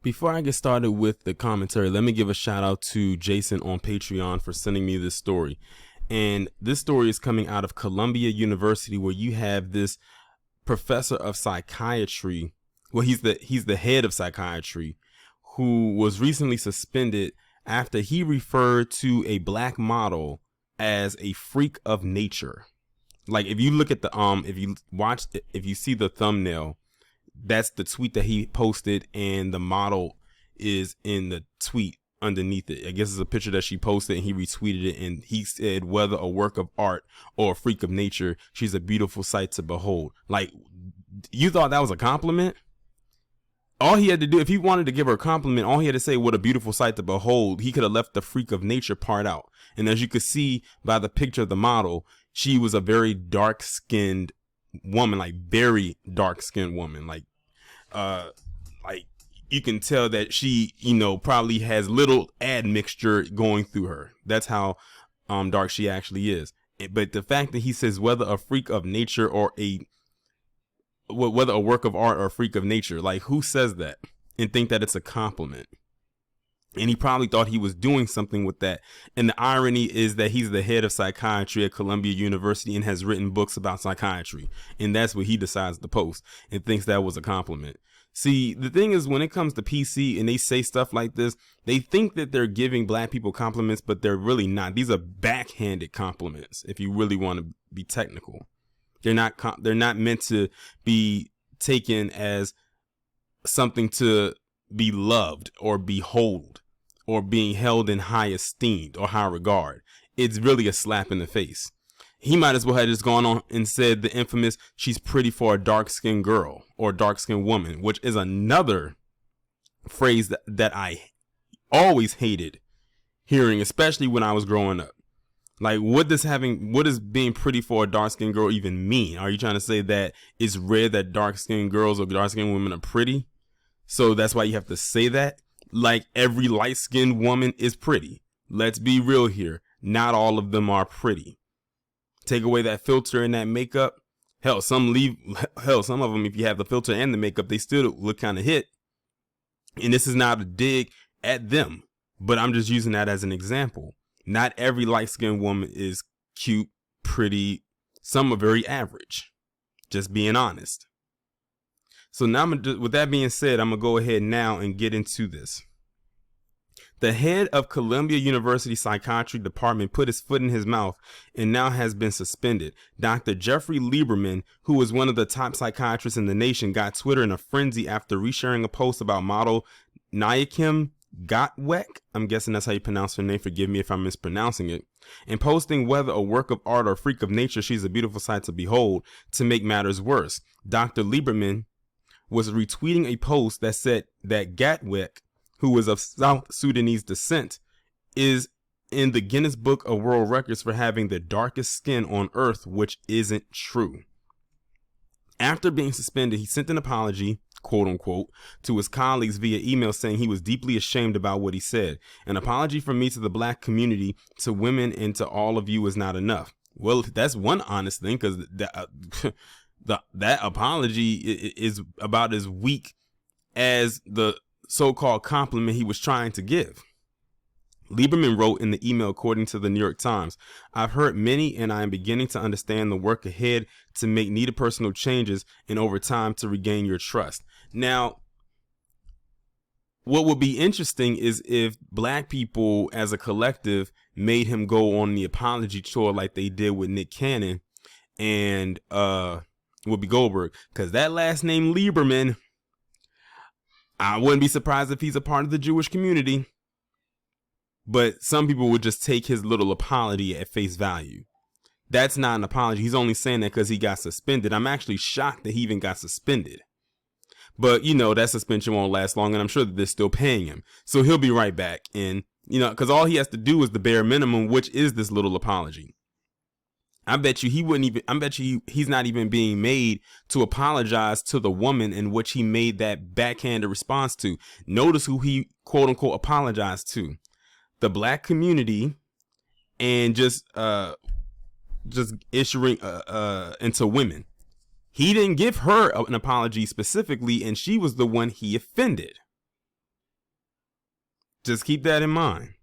Before I get started with the commentary, let me give a shout out to Jason on Patreon for sending me this story. And this story is coming out of Columbia University, where you have this professor of psychiatry. Well, he's the head of psychiatry, who was recently suspended after he referred to a black model as a freak of nature. Like, if you look at the if you see the thumbnail, that's the tweet that he posted, and the model is in the tweet underneath it. I guess it's a picture that she posted, and he retweeted it, and he said, whether a work of art or a freak of nature, she's a beautiful sight to behold. Like, you thought that was a compliment? All he had to do, if he wanted to give her a compliment, all he had to say, what a beautiful sight to behold. He could have left the freak of nature part out. And as you could see by the picture of the model, she was a very dark-skinned woman, like very dark-skinned woman. Like you can tell that she, probably has little admixture going through her. That's how dark she actually is. But the fact that he says whether a freak of nature or whether a work of art or a freak of nature, like, who says that and think that it's a compliment? And he probably thought he was doing something with that. And the irony is that he's the head of psychiatry at Columbia University and has written books about psychiatry. And that's what he decides to post and thinks that was a compliment. See, the thing is, when it comes to PC and they say stuff like this, they think that they're giving black people compliments, but they're really not. These are backhanded compliments, if you really want to be technical. They're not meant to be taken as something to be loved or behold, or being held in high esteem or high regard. It's really a slap in the face. He might as well have just gone on and said the infamous, she's pretty for a dark-skinned girl or dark-skinned woman, which is another phrase that I always hated hearing, especially when I was growing up. Like, what does being pretty for a dark-skinned girl even mean? Are you trying to say that it's rare that dark-skinned girls or dark-skinned women are pretty? So that's why you have to say that? Like, every light-skinned woman is pretty. Let's be real here. Not all of them are pretty. Take away that filter and that makeup. Hell, some of them, if you have the filter and the makeup, they still look kind of hit. And this is not a dig at them, but I'm just using that as an example. Not every light-skinned woman is cute, pretty. Some are very average. Just being honest. So now, with that being said, I'm going to go ahead now and get into this. The head of Columbia University Psychiatry Department put his foot in his mouth and now has been suspended. Dr. Jeffrey Lieberman, who is one of the top psychiatrists in the nation, got Twitter in a frenzy after resharing a post about model Nyakim Gotwek, I'm guessing that's how you pronounce her name, forgive me if I'm mispronouncing it, and posting whether a work of art or freak of nature, she's a beautiful sight to behold. To make matters worse, Dr. Lieberman was retweeting a post that said that Gatwick, who is of South Sudanese descent, is in the Guinness Book of World Records for having the darkest skin on earth, which isn't true. After being suspended, he sent an apology, quote unquote, to his colleagues via email, saying he was deeply ashamed about what he said. An apology from me to the black community, to women, and to all of you is not enough. Well, that's one honest thing, because that apology is about as weak as the so-called compliment he was trying to give. Lieberman wrote in the email, according to the New York Times, I've heard many, and I am beginning to understand the work ahead to make needed personal changes and over time to regain your trust. Now, what would be interesting is if black people as a collective made him go on the apology tour like they did with Nick Cannon and Whoopi Goldberg, because that last name Lieberman, I wouldn't be surprised if he's a part of the Jewish community. But some people would just take his little apology at face value. That's not an apology. He's only saying that because he got suspended. I'm actually shocked that he even got suspended. But, that suspension won't last long, and I'm sure that they're still paying him. So he'll be right back. And, because all he has to do is the bare minimum, which is this little apology. I bet you he's not even being made to apologize to the woman in which he made that backhanded response to. Notice who he, quote unquote, apologized to. The black community, and just issuing into women. He didn't give her an apology specifically, and she was the one he offended. Just keep that in mind.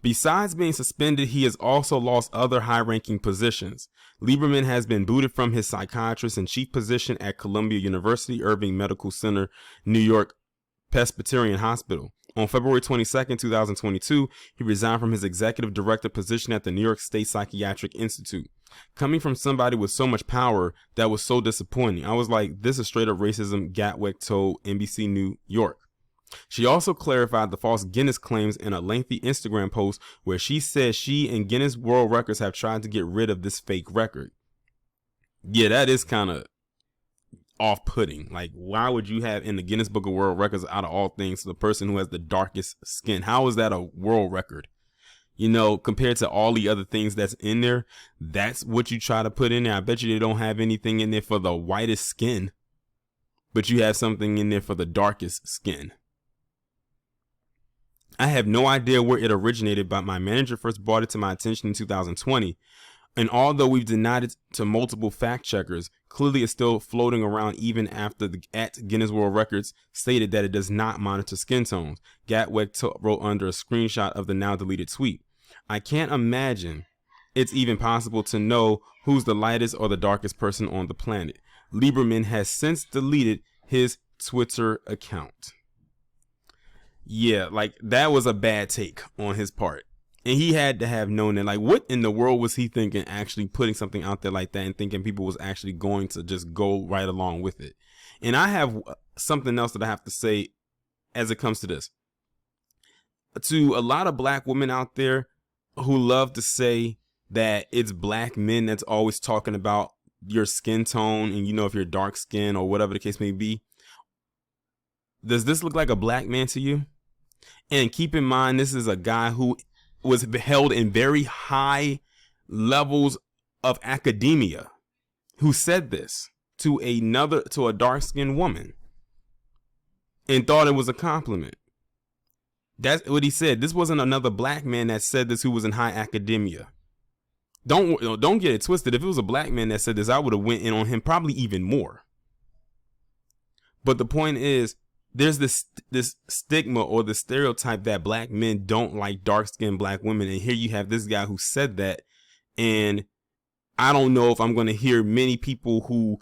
Besides being suspended, he has also lost other high-ranking positions. Lieberman has been booted from his psychiatrist and chief position at Columbia University Irving Medical Center, New York Presbyterian Hospital. On February 22, 2022, he resigned from his executive director position at the New York State Psychiatric Institute. Coming from somebody with so much power, that was so disappointing. I was like, this is straight up racism, Gatwick told NBC New York. She also clarified the false Guinness claims in a lengthy Instagram post where she says she and Guinness World Records have tried to get rid of this fake record. Yeah, that is kind of off-putting. Like, why would you have in the Guinness Book of World Records, out of all things, the person who has the darkest skin? How is that a world record? You know, compared to all the other things that's in there, that's what you try to put in there. I bet you they don't have anything in there for the whitest skin, but you have something in there for the darkest skin. I have no idea where it originated, but my manager first brought it to my attention in 2020. And although we've denied it to multiple fact checkers, clearly it's still floating around even after the at Guinness World Records stated that it does not monitor skin tones. Gatwick wrote under a screenshot of the now deleted tweet. I can't imagine it's even possible to know who's the lightest or the darkest person on the planet. Lieberman has since deleted his Twitter account. Yeah, like that was a bad take on his part. And he had to have known that. Like, what in the world was he thinking, actually putting something out there like that and thinking people was actually going to just go right along with it? And I have something else that I have to say as it comes to this. To a lot of black women out there who love to say that it's black men that's always talking about your skin tone and, you know, if you're dark skin or whatever the case may be. Does this look like a black man to you? And keep in mind, this is a guy who was held in very high levels of academia, who said this to a dark-skinned woman and thought it was a compliment. That's what he said. This wasn't another black man that said this who was in high academia. Don't get it twisted. If it was a black man that said this, I would have went in on him probably even more. But the point is, there's this stigma or the stereotype that black men don't like dark-skinned black women. And here you have this guy who said that. And I don't know if I'm going to hear many people who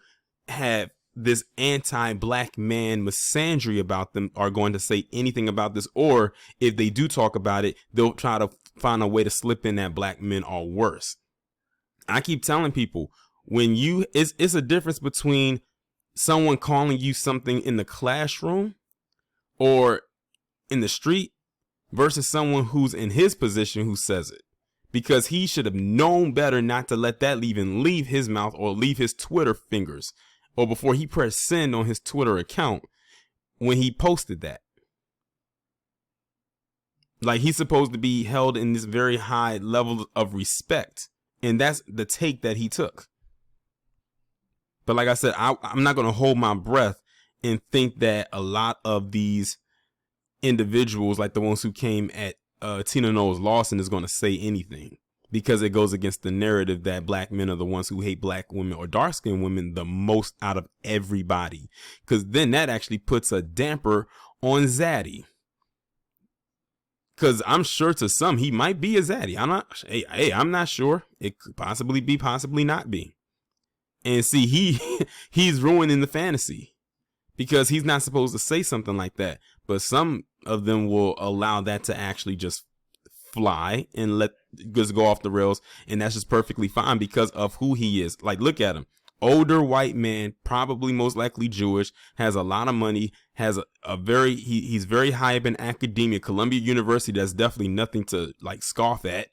have this anti-black man misandry about them are going to say anything about this. Or if they do talk about it, they'll try to find a way to slip in that black men are worse. I keep telling people, it's a difference between someone calling you something in the classroom or in the street versus someone who's in his position who says it, because he should have known better not to let that even leave his mouth or leave his Twitter fingers or before he pressed send on his Twitter account when he posted that. Like, he's supposed to be held in this very high level of respect. And that's the take that he took. But like I said, I'm not going to hold my breath and think that a lot of these individuals, like the ones who came at Tina Knowles Lawson, is going to say anything, because it goes against the narrative that black men are the ones who hate black women or dark-skinned women the most out of everybody. Because then that actually puts a damper on Zaddy. Because I'm sure to some he might be a Zaddy. I'm not sure. It could possibly be, possibly not be. And see, he's ruining the fantasy because he's not supposed to say something like that. But some of them will allow that to actually just fly and let just go off the rails. And that's just perfectly fine because of who he is. Like, look at him. Older white man, probably most likely Jewish, has a lot of money, has he's very high up in academia. Columbia University, that's definitely nothing to like scoff at.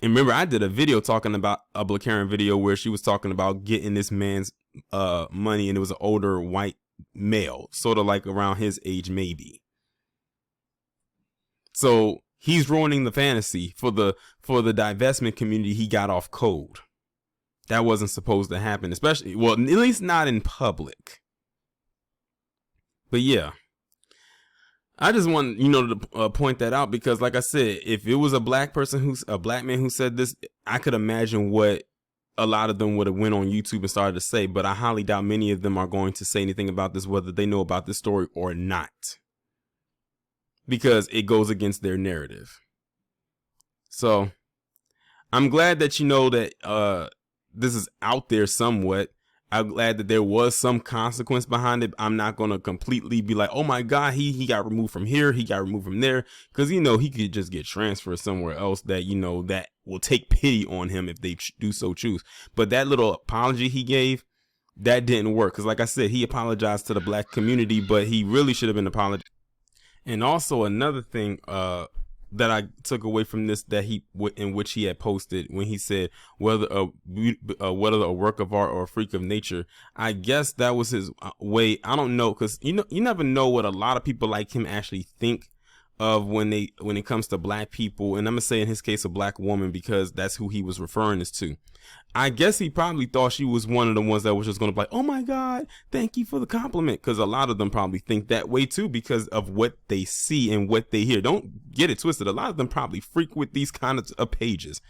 And remember, I did a video talking about a Black Karen video where she was talking about getting this man's money, and it was an older white male, sort of like around his age, maybe. So he's ruining the fantasy for the divestment community. He got off code. That wasn't supposed to happen, especially, well, at least not in public. But yeah, I just want, to point that out because, like I said, if it was a black man who said this, I could imagine what a lot of them would have went on YouTube and started to say, but I highly doubt many of them are going to say anything about this, whether they know about this story or not, because it goes against their narrative. So I'm glad that you know that this is out there somewhat. I'm glad that there was some consequence behind it. I'm not going to completely be like, oh my God, he got removed from here, he got removed from there, because, you know, he could just get transferred somewhere else that, you know, that will take pity on him if they do so choose. But that little apology he gave, that didn't work, because like I said, he apologized to the black community, but he really should have been apologizing. And also another thing that I took away from this, that in which he had posted, when he said whether a work of art or a freak of nature, I guess that was his way. I don't know, because you never know what a lot of people like him actually think of when it comes to black people, and I'm gonna say in his case a black woman, because that's who he was referring this to. I guess he probably thought she was one of the ones that was just gonna be like, oh my God, thank you for the compliment, because a lot of them probably think that way too, because of what they see and what they hear. Don't get it twisted. A lot of them probably freak with these kind of pages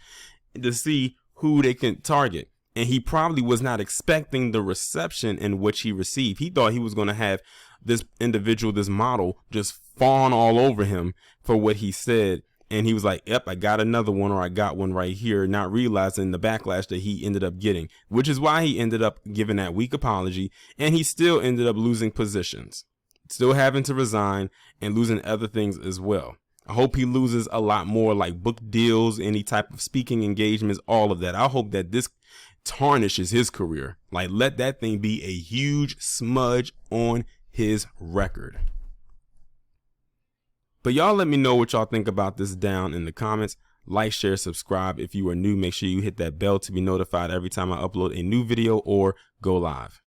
to see who they can target, and he probably was not expecting the reception in which he received. He thought he was going to have this individual, this model, just fawn all over him for what he said, and he was like, yep, I got another one, or I got one right here, not realizing the backlash that he ended up getting, which is why he ended up giving that weak apology, and he still ended up losing positions, still having to resign and losing other things as well. I hope he loses a lot more, like book deals, any type of speaking engagements, all of that. I hope that this tarnishes his career. Like, let that thing be a huge smudge on his record. But y'all let me know what y'all think about this down in the comments. Like, share, subscribe. If you are new, make sure you hit that bell to be notified every time I upload a new video or go live.